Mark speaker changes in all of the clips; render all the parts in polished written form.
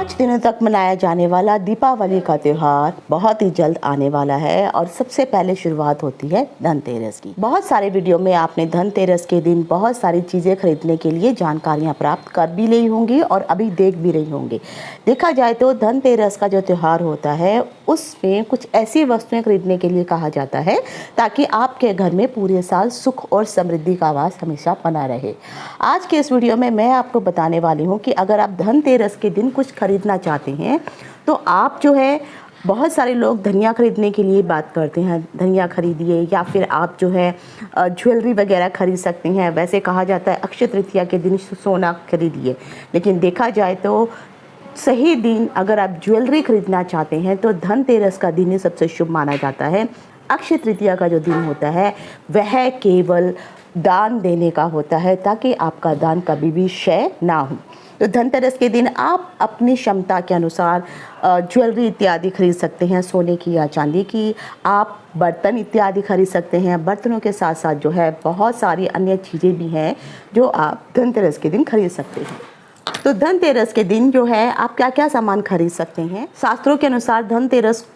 Speaker 1: 5 दिनों तक मनाया जाने वाला दीपावली का त्यौहार बहुत ही जल्द आने वाला है और सबसे पहले शुरुआत होती है धनतेरस की। बहुत सारे वीडियो में आपने धनतेरस के दिन बहुत सारी चीज़ें खरीदने के लिए जानकारियां प्राप्त कर भी ली होंगी और अभी देख भी रही होंगी। देखा जाए तो धनतेरस का जो त्यौहार होता है उसमें कुछ ऐसी वस्तुएं खरीदने के लिए कहा जाता है ताकि आपके घर में पूरे साल सुख और समृद्धि का वास हमेशा बना रहे। आज के इस वीडियो में मैं आपको बताने वाली हूँ कि अगर आप धनतेरस के दिन कुछ खरीदना चाहते हैं तो आप जो है, बहुत सारे लोग धनिया खरीदने के लिए बात करते हैं, धनिया खरीदिए, या फिर आप जो है ज्वेलरी वगैरह खरीद सकते हैं। वैसे कहा जाता है अक्षय तृतीया के दिन सोना खरीदिए, लेकिन देखा जाए तो सही दिन अगर आप ज्वेलरी खरीदना चाहते हैं तो धनतेरस का दिन ही सबसे शुभ माना जाता है। अक्षय तृतीया का जो दिन होता है वह केवल दान देने का होता है ताकि आपका दान कभी भी क्षय ना हो। तो धनतेरस के दिन आप अपनी क्षमता के अनुसार ज्वेलरी इत्यादि खरीद सकते हैं, सोने की या चांदी की। आप बर्तन इत्यादि खरीद सकते हैं। बर्तनों के साथ साथ जो है बहुत सारी अन्य चीज़ें भी हैं जो आप धनतेरस के दिन खरीद सकते हैं। तो धनतेरस के दिन जो है आप क्या क्या सामान खरीद सकते हैं। शास्त्रों के अनुसार धनतेरस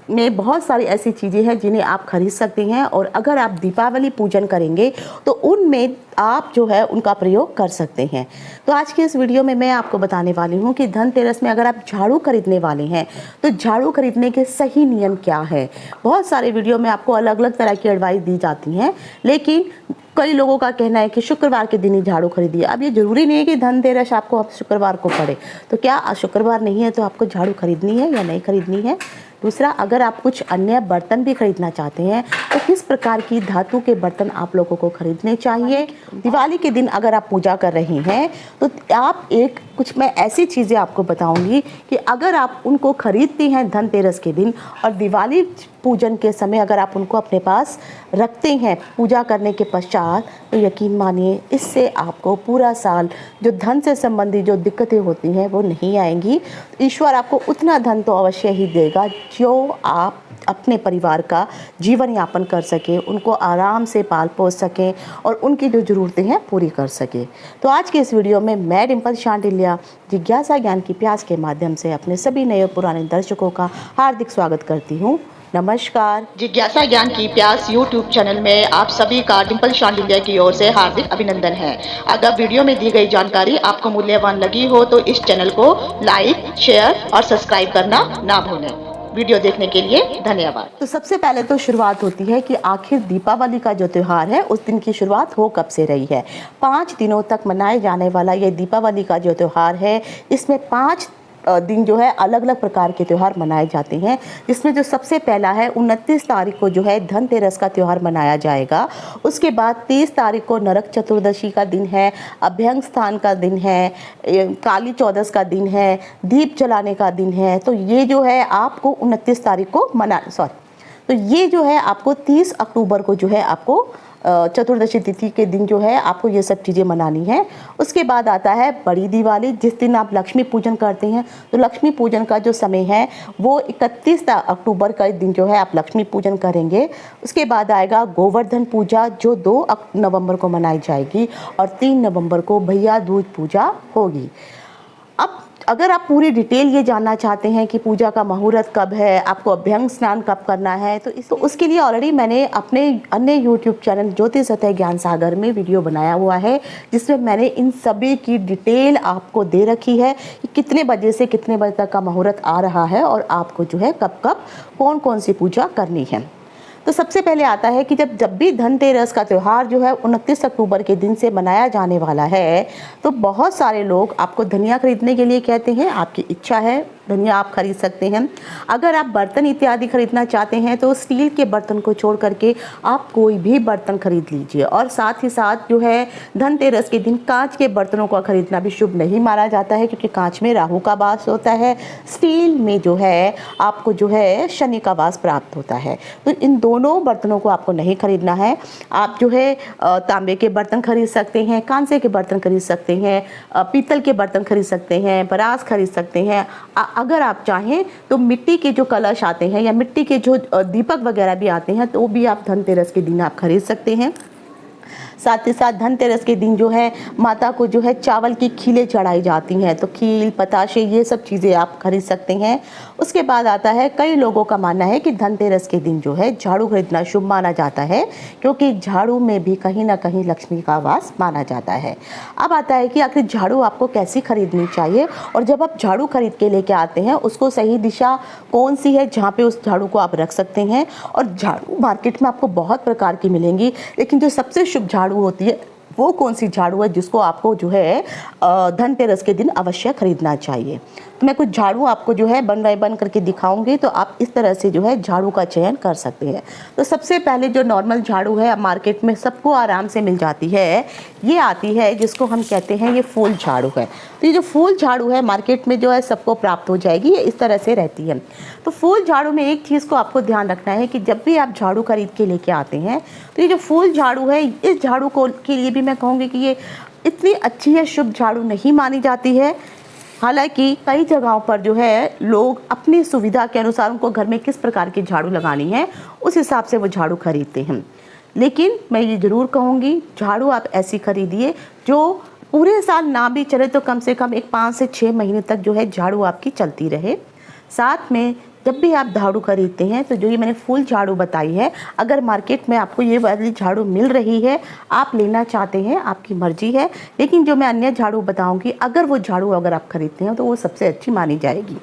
Speaker 1: में बहुत सारी ऐसी चीज़ें हैं जिन्हें आप खरीद सकते हैं और अगर आप दीपावली पूजन करेंगे तो उनमें आप जो है उनका प्रयोग कर सकते हैं। तो आज के इस वीडियो में मैं आपको बताने वाली हूँ कि धनतेरस में अगर आप झाड़ू खरीदने वाले हैं तो झाड़ू खरीदने के सही नियम क्या है। बहुत सारे वीडियो में आपको अलग अलग तरह की एडवाइस दी जाती हैं, लेकिन कई लोगों का कहना है कि शुक्रवार के दिन ही झाड़ू खरीदिए। अब ये जरूरी नहीं है कि धनतेरस आपको शुक्रवार को पड़े, तो क्या शुक्रवार नहीं है तो आपको झाड़ू खरीदनी है या नहीं खरीदनी है। दूसरा, अगर आप कुछ अन्य बर्तन भी खरीदना चाहते हैं तो किस प्रकार की धातु के बर्तन आप लोगों को खरीदने चाहिए। दिवाली के दिन अगर आप पूजा कर रहे हैं तो आप कुछ मैं ऐसी चीज़ें आपको बताऊंगी कि अगर आप उनको खरीदती हैं धनतेरस के दिन और दिवाली पूजन के समय अगर आप उनको अपने पास रखते हैं पूजा करने के पश्चात, तो यकीन मानिए इससे आपको पूरा साल जो धन से संबंधित जो दिक्कतें होती हैं वो नहीं आएंगी। ईश्वर आपको उतना धन तो अवश्य ही देगा जो आप अपने परिवार का जीवन यापन कर सकें, उनको आराम से पाल पोस सकें और उनकी जो ज़रूरतें हैं पूरी कर सकें। तो आज के इस वीडियो में मैं डिम्पल शांडिल्या जिज्ञासा ज्ञान की प्यास के माध्यम से अपने सभी नए और पुराने दर्शकों का हार्दिक स्वागत करती हूँ। नमस्कार। जिज्ञासा ज्ञान की प्यास यूट्यूब चैनल में आप सभी का डिम्पल शांडिल्या की ओर से हार्दिक अभिनंदन है। अगर वीडियो में दी गई जानकारी आपको मूल्यवान लगी हो तो इस चैनल को लाइक, शेयर और सब्सक्राइब करना ना भूलें। वीडियो देखने के लिए धन्यवाद। तो सबसे पहले तो शुरुआत होती है कि आखिर दीपावली का जो त्यौहार है उस दिन की शुरुआत हो कब से रही है। 5 दिनों तक मनाए जाने वाला ये दीपावली का जो त्यौहार है इसमें 5 दिन जो है अलग अलग प्रकार के त्यौहार मनाए जाते हैं, जिसमें जो सबसे पहला है 29 तारीख को जो है धनतेरस का त्यौहार मनाया जाएगा। उसके बाद 30 तारीख को नरक चतुर्दशी का दिन है, अभ्यंग स्थान का दिन है, काली चौदस का दिन है, दीप जलाने का दिन है। तो ये जो है आपको 29 तारीख को तो ये जो है आपको 30 अक्टूबर को जो है आपको चतुर्दशी तिथि के दिन जो है आपको ये सब चीज़ें मनानी है। उसके बाद आता है बड़ी दिवाली, जिस दिन आप लक्ष्मी पूजन करते हैं। तो लक्ष्मी पूजन का जो समय है वो 31 अक्टूबर का दिन जो है आप लक्ष्मी पूजन करेंगे। उसके बाद आएगा गोवर्धन पूजा जो 2 नवंबर को मनाई जाएगी और 3 नवंबर को भैया दूज पूजा होगी। अब अगर आप पूरी डिटेल ये जानना चाहते हैं कि पूजा का मुहूर्त कब है, आपको अभ्यंग स्नान कब करना है, तो उसके लिए ऑलरेडी मैंने अपने अन्य यूट्यूब चैनल ज्योतिष सतह ज्ञान सागर में वीडियो बनाया हुआ है, जिसमें मैंने इन सभी की डिटेल आपको दे रखी है कि कितने बजे से कितने बजे तक का मुहूर्त आ रहा है और आपको जो है कब कब कौन कौन सी पूजा करनी है। तो सबसे पहले आता है कि जब भी धनतेरस का त्यौहार जो है 29 अक्टूबर के दिन से मनाया जाने वाला है तो बहुत सारे लोग आपको धनिया खरीदने के लिए कहते हैं। आपकी इच्छा है धनिया आप खरीद सकते हैं। अगर आप बर्तन इत्यादि खरीदना चाहते हैं तो स्टील के बर्तन को छोड़ करके आप कोई भी बर्तन खरीद लीजिए। और साथ ही साथ जो है धनतेरस के दिन कांच के बर्तनों का खरीदना भी शुभ नहीं माना जाता है, क्योंकि कांच में राहु का वास होता है, स्टील में जो है आपको जो है शनि का वास प्राप्त होता है। तो इन दोनों बर्तनों को आपको नहीं खरीदना है। आप जो है तांबे के बर्तन खरीद सकते हैं, कांसे के बर्तन खरीद सकते हैं, पीतल के बर्तन खरीद सकते हैं, परास खरीद सकते हैं। अगर आप चाहें तो मिट्टी के जो कलश आते हैं या मिट्टी के जो दीपक वगैरह भी आते हैं तो वो भी आप धनतेरस के दिन आप खरीद सकते हैं। साथ ही साथ धनतेरस के दिन जो है माता को जो है चावल की खीलें चढ़ाई जाती हैं, तो खील पताशे ये सब चीज़ें आप खरीद सकते हैं। उसके बाद आता है, कई लोगों का मानना है कि धनतेरस के दिन जो है झाड़ू खरीदना शुभ माना जाता है, क्योंकि झाड़ू में भी कहीं ना कहीं लक्ष्मी का वास माना जाता है। अब आता है कि आखिर झाड़ू आपको कैसी खरीदनी चाहिए, और जब आप झाड़ू खरीद के लेके आते हैं उसको सही दिशा कौन सी है जहाँ पे उस झाड़ू को आप रख सकते हैं। और झाड़ू मार्केट में आपको बहुत प्रकार की मिलेंगी, लेकिन जो सबसे शुभ झाड़ू होती है वो कौन सी झाड़ू है जिसको आपको जो है धनतेरस के दिन अवश्य खरीदना चाहिए। तो मैं कुछ झाड़ू आपको जो है बन बाय बन करके दिखाऊंगी, तो आप इस तरह से जो है झाड़ू का चयन कर सकते हैं। तो सबसे पहले जो नॉर्मल झाड़ू है मार्केट में सबको आराम से मिल जाती है, ये आती है जिसको हम कहते हैं ये फूल झाड़ू है। तो ये जो फूल झाड़ू है मार्केट में जो है सबको प्राप्त हो जाएगी, ये इस तरह से रहती है। तो फूल झाड़ू में एक चीज़ को आपको ध्यान रखना है कि जब भी आप झाड़ू खरीद के लेके आते हैं, तो ये जो फूल झाड़ू है इस झाड़ू को के लिए भी मैं कहूँगी कि ये इतनी अच्छी है, शुभ झाड़ू नहीं मानी जाती है। हालांकि कई जगहों पर जो है लोग अपनी सुविधा के अनुसार उनको घर में किस प्रकार की झाड़ू लगानी है उस हिसाब से वो झाड़ू खरीदते हैं, लेकिन मैं ये ज़रूर कहूँगी झाड़ू आप ऐसी खरीदिए जो पूरे साल ना भी चले तो कम से कम एक 5 से 6 महीने तक जो है झाड़ू आपकी चलती रहे। साथ में जब भी आप झाड़ू खरीदते हैं तो जो ये मैंने फूल झाड़ू बताई है, अगर मार्केट में आपको ये वाली झाड़ू मिल रही है, आप लेना चाहते हैं, आपकी मर्जी है, लेकिन जो मैं अन्य झाड़ू बताऊंगी अगर वो झाड़ू अगर आप खरीदते हैं तो वो सबसे अच्छी मानी जाएगी।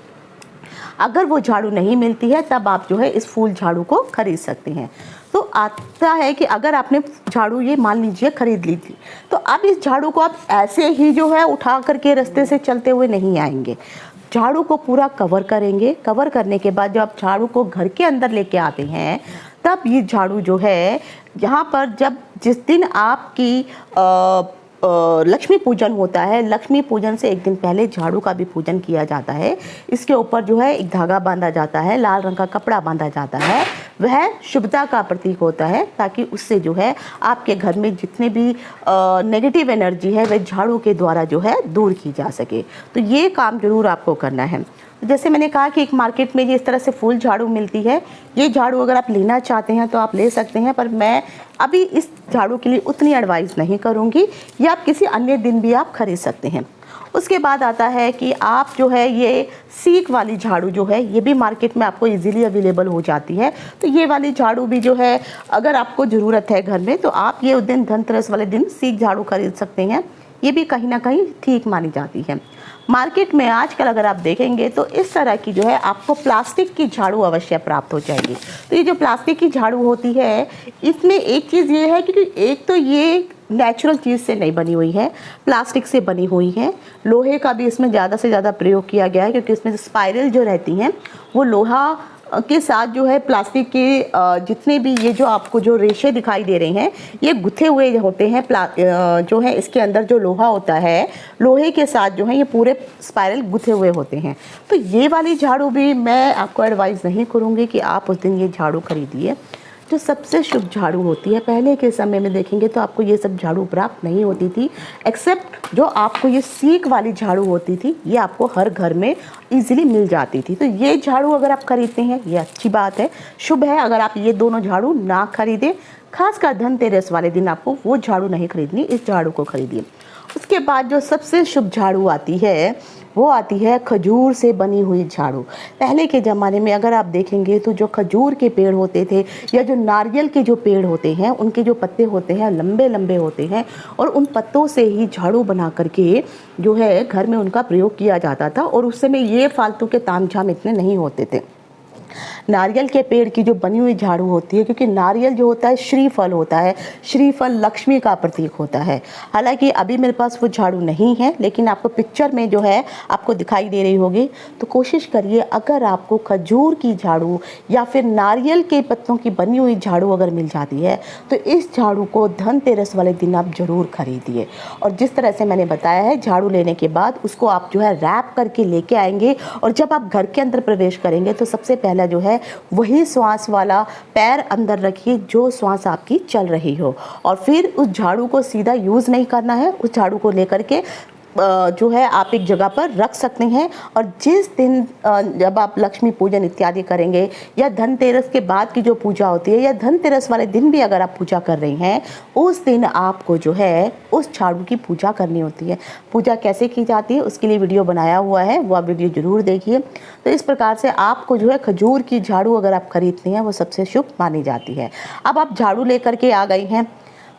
Speaker 1: अगर वो झाड़ू नहीं मिलती है तब आप जो है इस फूल झाड़ू को खरीद सकते हैं। तो आता है कि अगर आपने झाड़ू ये मान लीजिए खरीद ली थी, तो अब इस झाड़ू को आप ऐसे ही जो है उठा करके रास्ते से चलते हुए नहीं आएंगे, झाड़ू को पूरा कवर करेंगे। कवर करने के बाद जब आप झाड़ू को घर के अंदर लेके आते हैं तब ये झाड़ू जो है यहाँ पर जब जिस दिन आपकी लक्ष्मी पूजन होता है, लक्ष्मी पूजन से एक दिन पहले झाड़ू का भी पूजन किया जाता है। इसके ऊपर जो है एक धागा बांधा जाता है, लाल रंग का कपड़ा बांधा जाता है, वह शुभता का प्रतीक होता है, ताकि उससे जो है आपके घर में जितने भी नेगेटिव एनर्जी है वह झाड़ू के द्वारा जो है दूर की जा सके। तो ये काम जरूर आपको करना है। जैसे मैंने कहा कि एक मार्केट में ये इस तरह से फूल झाड़ू मिलती है, ये झाड़ू अगर आप लेना चाहते हैं तो आप ले सकते हैं, पर मैं अभी इस झाड़ू के लिए उतनी एडवाइस नहीं करूँगी, या आप किसी अन्य दिन भी आप खरीद सकते हैं। उसके बाद आता है कि आप जो है ये सीक वाली झाड़ू जो है ये भी मार्केट में आपको इजीली अवेलेबल हो जाती है। तो ये वाली झाड़ू भी जो है अगर आपको ज़रूरत है घर में तो आप ये उस दिन धनतेरस वाले दिन सीक झाड़ू खरीद सकते हैं, ये भी कहीं ना कहीं ठीक मानी जाती है। मार्केट में आजकल अगर आप देखेंगे तो इस तरह की जो है आपको प्लास्टिक की झाड़ू अवश्य प्राप्त हो जाएगी। तो ये जो प्लास्टिक की झाड़ू होती है इसमें एक चीज़ ये है कि एक तो ये नेचुरल चीज़ से नहीं बनी हुई है, प्लास्टिक से बनी हुई है। लोहे का भी इसमें ज़्यादा से ज़्यादा प्रयोग किया गया है, क्योंकि इसमें स्पाइरल जो रहती हैं वो लोहा के साथ जो है प्लास्टिक के जितने भी ये जो आपको जो रेशे दिखाई दे रहे हैं ये गुथे हुए होते हैं। जो है इसके अंदर जो लोहा होता है, लोहे के साथ जो है ये पूरे स्पाइरल गुथे हुए होते हैं। तो ये वाली झाड़ू भी मैं आपको एडवाइस नहीं करूँगी कि आप उस दिन ये झाड़ू खरीदिए। जो सबसे शुभ झाड़ू होती है, पहले के समय में देखेंगे तो आपको ये सब झाड़ू प्राप्त नहीं होती थी, एक्सेप्ट जो आपको ये सीक वाली झाड़ू होती थी ये आपको हर घर में इजीली मिल जाती थी। तो ये झाड़ू अगर आप खरीदते हैं ये अच्छी बात है, शुभ है। अगर आप ये दोनों झाड़ू ना खरीदें, खासकर धनतेरस वाले दिन आपको वो झाड़ू नहीं खरीदनी, इस झाड़ू को खरीदिए। उसके बाद जो सबसे शुभ झाड़ू आती है वो आती है खजूर से बनी हुई झाड़ू। पहले के ज़माने में अगर आप देखेंगे तो जो खजूर के पेड़ होते थे या जो नारियल के जो पेड़ होते हैं उनके जो पत्ते होते हैं लंबे लंबे होते हैं, और उन पत्तों से ही झाड़ू बना करके जो है घर में उनका प्रयोग किया जाता था। और उस समय ये फालतू के तामझाम इतने नहीं होते थे। नारियल के पेड़ की जो बनी हुई झाड़ू होती है, क्योंकि नारियल जो होता है श्रीफल होता है, श्रीफल लक्ष्मी का प्रतीक होता है। हालांकि अभी मेरे पास वो झाड़ू नहीं है, लेकिन आपको पिक्चर में जो है आपको दिखाई दे रही होगी। तो कोशिश करिए अगर आपको खजूर की झाड़ू या फिर नारियल के पत्तों की बनी हुई झाड़ू अगर मिल जाती है तो इस झाड़ू को धनतेरस वाले दिन आप ज़रूर खरीदिए। और जिस तरह से मैंने बताया है, झाड़ू लेने के बाद उसको आप जो है रैप करके लेके आएंगे, और जब आप घर के अंदर प्रवेश करेंगे तो सबसे पहला जो है वही श्वास वाला पैर अंदर रखिए जो श्वास आपकी चल रही हो, और फिर उस झाड़ू को सीधा यूज़ नहीं करना है। उस झाड़ू को लेकर के जो है आप एक जगह पर रख सकते हैं। और जिस दिन जब आप लक्ष्मी पूजन इत्यादि करेंगे या धनतेरस के बाद की जो पूजा होती है या धनतेरस वाले दिन भी अगर आप पूजा कर रही हैं, उस दिन आपको जो है उस झाड़ू की पूजा करनी होती है। पूजा कैसे की जाती है उसके लिए वीडियो बनाया हुआ है, वो आप वीडियो ज़रूर देखिए। तो इस प्रकार से आपको जो है खजूर की झाड़ू अगर आप खरीदते हैं वो सबसे शुभ मानी जाती है। अब आप झाड़ू लेकर के आ गई हैं,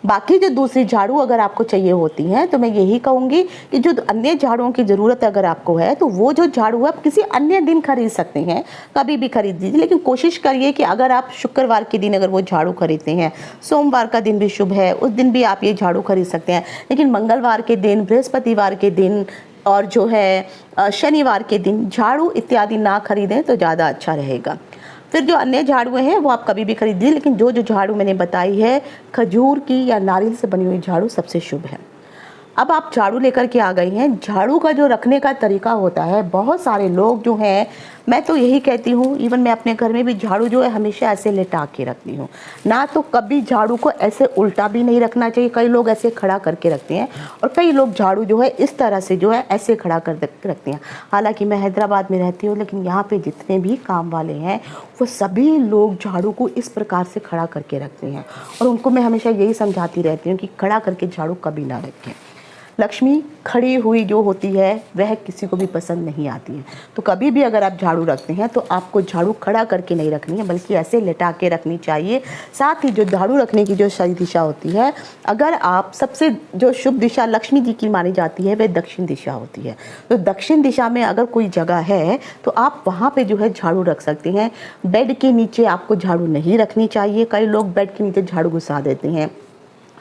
Speaker 1: बाकी जो दूसरी झाड़ू अगर आपको चाहिए होती हैं तो मैं यही कहूँगी कि जो अन्य झाड़ुओं की ज़रूरत अगर आपको है तो वो जो झाड़ू है आप किसी अन्य दिन खरीद सकते हैं, कभी भी खरीद लीजिए। लेकिन कोशिश करिए कि अगर आप शुक्रवार के दिन अगर वो झाड़ू खरीदते हैं, सोमवार का दिन भी शुभ है, उस दिन भी आप ये झाड़ू खरीद सकते हैं। लेकिन मंगलवार के दिन, बृहस्पतिवार के दिन और जो है शनिवार के दिन झाड़ू इत्यादि ना खरीदें तो ज़्यादा अच्छा रहेगा। फिर जो अन्य झाड़ू हैं वो आप कभी भी खरीदिए, लेकिन जो झाड़ू मैंने बताई है खजूर की या नारियल से बनी हुई झाड़ू सबसे शुभ है। अब आप झाड़ू लेकर के आ गई हैं। झाड़ू का जो रखने का तरीका होता है, बहुत सारे लोग जो हैं, मैं तो यही कहती हूँ, इवन मैं अपने घर में भी झाड़ू जो है हमेशा ऐसे लेटा के रखती हूँ ना। तो कभी झाड़ू को ऐसे उल्टा भी नहीं रखना चाहिए, कई लोग ऐसे खड़ा करके रखते हैं और कई लोग झाड़ू जो है इस तरह से जो है ऐसे खड़ा कर रखते हैं। हालांकि मैं हैदराबाद में रहती हूँ, लेकिन यहाँ पे जितने भी काम वाले हैं वो सभी लोग झाड़ू को इस प्रकार से खड़ा करके रखते हैं और उनको मैं हमेशा यही समझाती रहती हूँ कि खड़ा करके झाड़ू कभी ना रखें। लक्ष्मी खड़ी हुई जो होती है वह किसी को भी पसंद नहीं आती है। तो कभी भी अगर आप झाड़ू रखते हैं तो आपको झाड़ू खड़ा करके नहीं रखनी है, बल्कि ऐसे लेटा के रखनी चाहिए। साथ ही जो झाड़ू रखने की जो सही दिशा होती है, अगर आप सबसे जो शुभ दिशा लक्ष्मी जी की मानी जाती है वह दक्षिण दिशा होती है। तो दक्षिण दिशा में अगर कोई जगह है तो आप वहाँ पे जो है झाड़ू रख सकते हैं। बेड के नीचे आपको झाड़ू नहीं रखनी चाहिए। कई लोग बेड के नीचे झाड़ू घुसा देते हैं,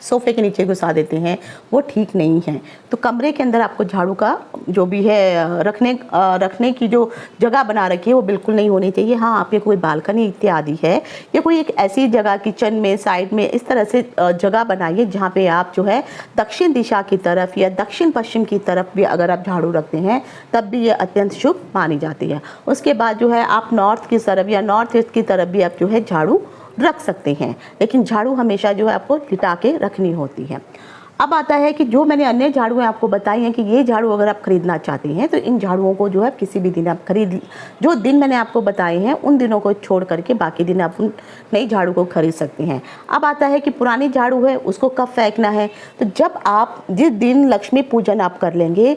Speaker 1: सोफे के नीचे घुसा देते हैं, वो ठीक नहीं है। तो कमरे के अंदर आपको झाड़ू का जो भी है रखने की जो जगह बना रखी है वो बिल्कुल नहीं होनी चाहिए। हाँ, आपके कोई बालकनी इत्यादि है या कोई एक ऐसी जगह किचन में साइड में इस तरह से जगह बनाइए जहाँ पे आप जो है दक्षिण दिशा की तरफ या दक्षिण पश्चिम की तरफ भी अगर आप झाड़ू रखते हैं तब भी ये अत्यंत शुभ मानी जाती है। उसके बाद जो है आप नॉर्थ की तरफ या नॉर्थ ईस्ट की तरफ भी आप जो है झाड़ू रख सकते हैं, लेकिन झाड़ू हमेशा जो है आपको लिटा के रखनी होती है। अब आता है कि जो मैंने अन्य झाड़ुएं आपको बताई हैं कि ये झाड़ू अगर आप खरीदना चाहते हैं तो इन झाड़ुओं को जो है किसी भी दिन आप खरीद, जो दिन मैंने आपको बताए हैं उन दिनों को छोड़ करके बाकी दिन आप उन नई झाड़ू को खरीद सकते हैं। अब आता है कि पुरानी झाड़ू है उसको कब फेंकना है। तो जब आप जिस दिन लक्ष्मी पूजन आप कर लेंगे,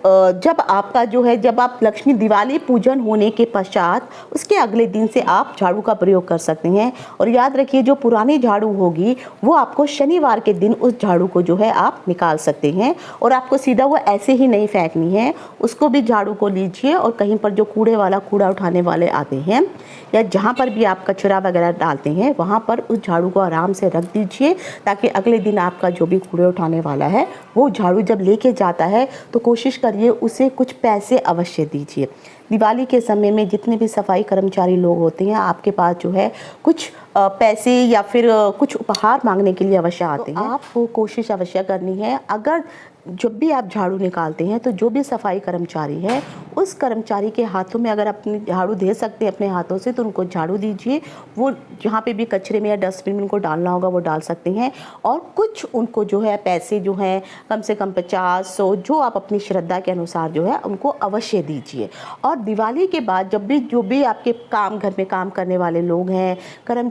Speaker 1: जब आपका जो है जब आप लक्ष्मी दिवाली पूजन होने के पश्चात उसके अगले दिन से आप झाड़ू का प्रयोग कर सकते हैं। और याद रखिए जो पुरानी झाड़ू होगी वो आपको शनिवार के दिन उस झाड़ू को जो है आप निकाल सकते हैं और आपको सीधा वो ऐसे ही नहीं फेंकनी है। उसको भी झाड़ू को लीजिए और कहीं पर जो कूड़ा उठाने वाले आते हैं या जहाँ पर भी आप कचरा वगैरह डालते हैं वहाँ पर उस झाड़ू को आराम से रख दीजिए, ताकि अगले दिन आपका जो भी कूड़े उठाने वाला है वो झाड़ू जब लेके जाता है तो कोशिश करिए उसे कुछ पैसे अवश्य दीजिए। दिवाली के समय में जितने भी सफाई कर्मचारी लोग होते हैं आपके पास जो है कुछ पैसे या फिर कुछ उपहार मांगने के लिए अवश्य आते हैं। आपको कोशिश अवश्य करनी है, अगर जब भी आप झाड़ू निकालते हैं तो जो भी सफाई कर्मचारी है उस कर्मचारी के हाथों में अगर अपनी झाड़ू दे सकते हैं अपने हाथों से तो उनको झाड़ू दीजिए। वो जहाँ पे भी कचरे में या डस्टबिन में उनको डालना होगा वो डाल सकते हैं। और कुछ उनको जो है पैसे जो हैं कम से कम 50-100 जो आप अपनी श्रद्धा के अनुसार जो है उनको अवश्य दीजिए। और दिवाली के बाद जब भी जो भी आपके घर में काम करने वाले लोग हैं,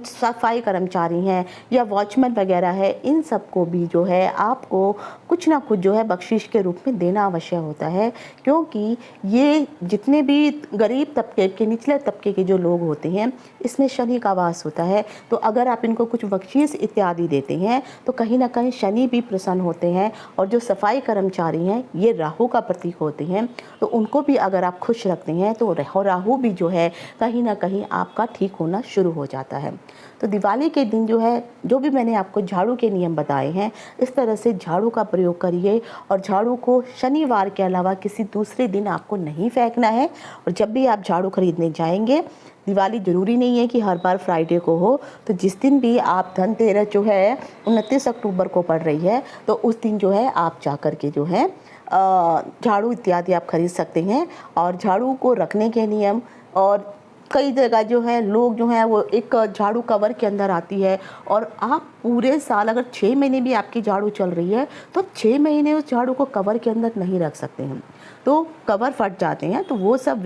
Speaker 1: सफाई कर्मचारी हैं या वॉचमैन वगैरह है, इन सबको भी जो है आपको कुछ ना कुछ जो है बख्शीश के रूप में देना अवश्य होता है। क्योंकि ये जितने भी गरीब तबके के निचले तबके के जो लोग होते हैं इसमें शनि का वास होता है। तो अगर आप इनको कुछ बख्शीश इत्यादि देते हैं तो कहीं ना कहीं शनि भी प्रसन्न होते हैं। और जो सफाई कर्मचारी हैं ये राहु का प्रतीक होते हैं, तो उनको भी अगर आप खुश रखते हैं तो राहु भी जो है कहीं ना कहीं आपका ठीक होना शुरू हो जाता है। तो दिवाली के दिन जो है जो भी मैंने आपको झाड़ू के नियम बताए हैं इस तरह से झाड़ू का प्रयोग करिए। और झाड़ू को शनिवार के अलावा किसी दूसरे दिन आपको नहीं फेंकना है। और जब भी आप झाड़ू खरीदने जाएंगे, दिवाली ज़रूरी नहीं है कि हर बार फ्राइडे को हो, तो जिस दिन भी आप धनतेरस जो है 29 अक्टूबर को पड़ रही है तो उस दिन जो है आप जा कर के जो है झाड़ू इत्यादि आप खरीद सकते हैं। और झाड़ू को रखने के नियम और कई जगह जो है लोग जो है वो एक झाड़ू कवर के अंदर आती है, और आप पूरे साल अगर 6 महीने भी आपकी झाड़ू चल रही है तो आप 6 महीने उस झाड़ू को कवर के अंदर नहीं रख सकते हैं, तो कवर फट जाते हैं। तो वो सब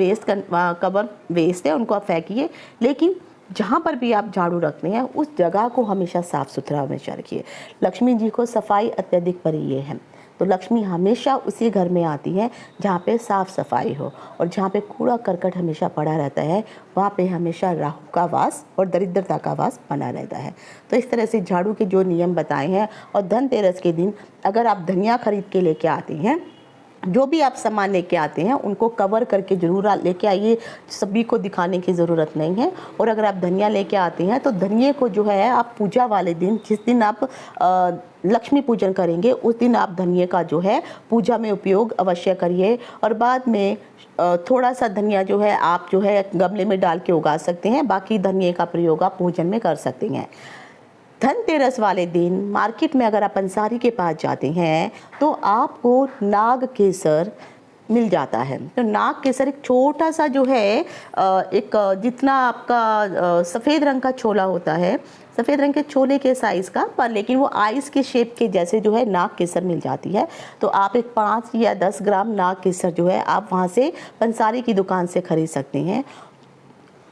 Speaker 1: कवर वेस्ट है, उनको आप फेंकिए। लेकिन जहाँ पर भी आप झाड़ू रखते हैं उस जगह को हमेशा साफ़ सुथरा हमेशा रखिए। लक्ष्मी जी को सफाई अत्यधिक प्रिय है, तो लक्ष्मी हमेशा उसी घर में आती है जहाँ पे साफ़ सफाई हो, और जहाँ पे कूड़ा करकट हमेशा पड़ा रहता है वहाँ पे हमेशा राहु का वास और दरिद्रता का वास बना रहता है। तो इस तरह से झाड़ू के जो नियम बताए हैं। और धनतेरस के दिन अगर आप धनिया खरीद के लेके आते हैं, जो भी आप सामान लेके आते हैं उनको कवर करके ज़रूर लेके आइए, सभी को दिखाने की ज़रूरत नहीं है। और अगर आप धनिया लेके आते हैं तो धनिये को जो है आप पूजा वाले दिन, जिस दिन आप लक्ष्मी पूजन करेंगे उस दिन आप धनिये का जो है पूजा में उपयोग अवश्य करिए। और बाद में थोड़ा सा धनिया जो है आप जो है गमले में डाल के उगा सकते हैं, बाकी धनिये का प्रयोग आप पूजन में कर सकते हैं। धनतेरस वाले दिन मार्केट में अगर आप पंसारी के पास जाते हैं तो आपको नाग केसर मिल जाता है। तो नाग केसर एक छोटा सा जो है एक जितना आपका सफ़ेद रंग का छोला होता है, सफ़ेद रंग के छोले के साइज़ का, पर लेकिन वो आइस के शेप के जैसे जो है नाग केसर मिल जाती है। तो आप एक 5 या 10 ग्राम नाग केसर जो है आप वहाँ से पंसारी की दुकान से ख़रीद सकते हैं।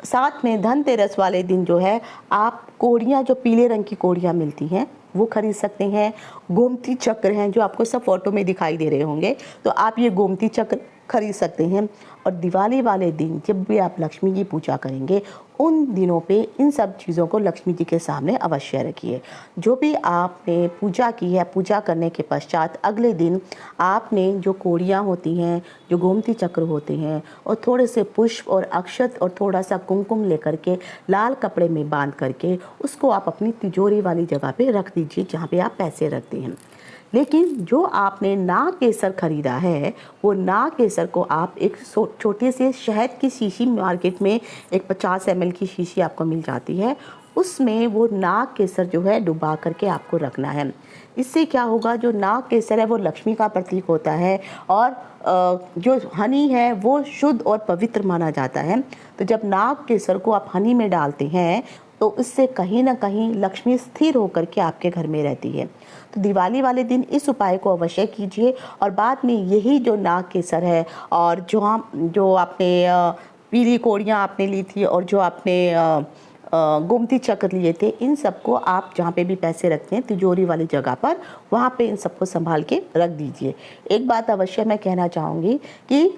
Speaker 1: साथ में धनतेरस वाले दिन जो है आप कोड़ियाँ, जो पीले रंग की कोड़ियाँ मिलती हैं वो खरीद सकते हैं। गोमती चक्र हैं जो आपको सब फोटो में दिखाई दे रहे होंगे, तो आप ये गोमती चक्र खरीद सकते हैं। और दिवाली वाले दिन जब भी आप लक्ष्मी की पूजा करेंगे उन दिनों पे इन सब चीज़ों को लक्ष्मी जी के सामने अवश्य रखिए। जो भी आपने पूजा की है, पूजा करने के पश्चात अगले दिन आपने जो कोड़ियाँ होती हैं, जो गोमती चक्र होते हैं, और थोड़े से पुष्प और अक्षत और थोड़ा सा कुमकुम लेकर के लाल कपड़े में बांध करके उसको आप अपनी तिजोरी वाली जगह पे रख दीजिए जहाँ पे आप पैसे रखते हैं। लेकिन जो आपने नाग केसर खरीदा है वो नाग केसर को आप एक छोटे से शहद की शीशी, मार्केट में एक 50 ml की शीशी आपको मिल जाती है, उसमें वो नाग केसर जो है डुबा करके आपको रखना है। इससे क्या होगा, जो नाग केसर है वो लक्ष्मी का प्रतीक होता है, और जो हनी है वो शुद्ध और पवित्र माना जाता है। तो जब नाग केसर को आप हनी में डालते हैं तो इससे कहीं ना कहीं लक्ष्मी स्थिर होकर के आपके घर में रहती है। तो दिवाली वाले दिन इस उपाय को अवश्य कीजिए। और बाद में यही जो नाग केसर है और जो आपने पीली कोड़ियाँ आपने ली थी और जो आपने गोमती चक्र लिए थे, इन सबको आप जहाँ पे भी पैसे रखते हैं तिजोरी वाली जगह पर, वहाँ पे इन सबको संभाल के रख दीजिए। एक बात अवश्य मैं कहना चाहूँगी कि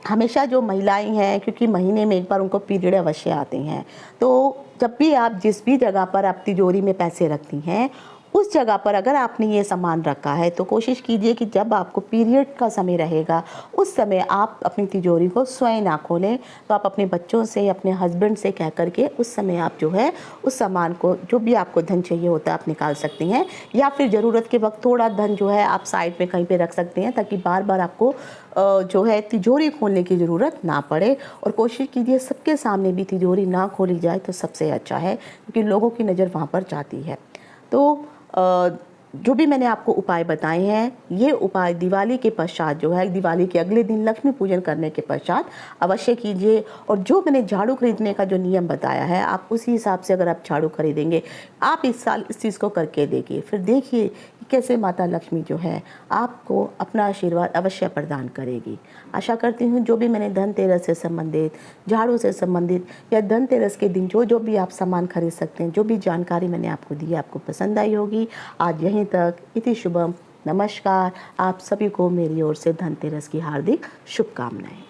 Speaker 1: हमेशा जो महिलाएं हैं, क्योंकि महीने में एक बार उनको पीरियड अवश्य आते हैं, तो जब भी आप जिस भी जगह पर आप तिजोरी में पैसे रखती हैं उस जगह पर अगर आपने ये सामान रखा है तो कोशिश कीजिए कि जब आपको पीरियड का समय रहेगा उस समय आप अपनी तिजोरी को स्वयं ना खोलें। तो आप अपने बच्चों से, अपने हस्बैंड से कह करके उस समय आप जो है उस सामान को, जो भी आपको धन चाहिए होता है, आप निकाल सकते हैं। या फिर ज़रूरत के वक्त थोड़ा धन जो है आप साइड में कहीं पर रख सकते हैं, ताकि बार बार आपको जो है तिजोरी खोलने की ज़रूरत ना पड़े। और कोशिश कीजिए सबके सामने भी तिजोरी ना खोली जाए तो सबसे अच्छा है, क्योंकि लोगों की नज़र वहाँ पर जाती है। तो जो भी मैंने आपको उपाय बताए हैं, ये उपाय दिवाली के पश्चात जो है, दिवाली के अगले दिन लक्ष्मी पूजन करने के पश्चात अवश्य कीजिए। और जो मैंने झाड़ू खरीदने का जो नियम बताया है, आप उसी हिसाब से अगर आप झाड़ू खरीदेंगे, आप इस साल इस चीज़ को करके देखिए, फिर देखिए कि कैसे माता लक्ष्मी जो है आपको अपना आशीर्वाद अवश्य प्रदान करेगी। आशा करती हूँ जो भी मैंने धनतेरस से संबंधित, झाड़ू से संबंधित, या धनतेरस के दिन जो भी आप सामान खरीद सकते हैं, जो भी जानकारी मैंने आपको दी आपको पसंद आई होगी। आज यहीं तक, इति शुभम, नमस्कार। आप सभी को मेरी ओर से धनतेरस की हार्दिक शुभकामनाएं।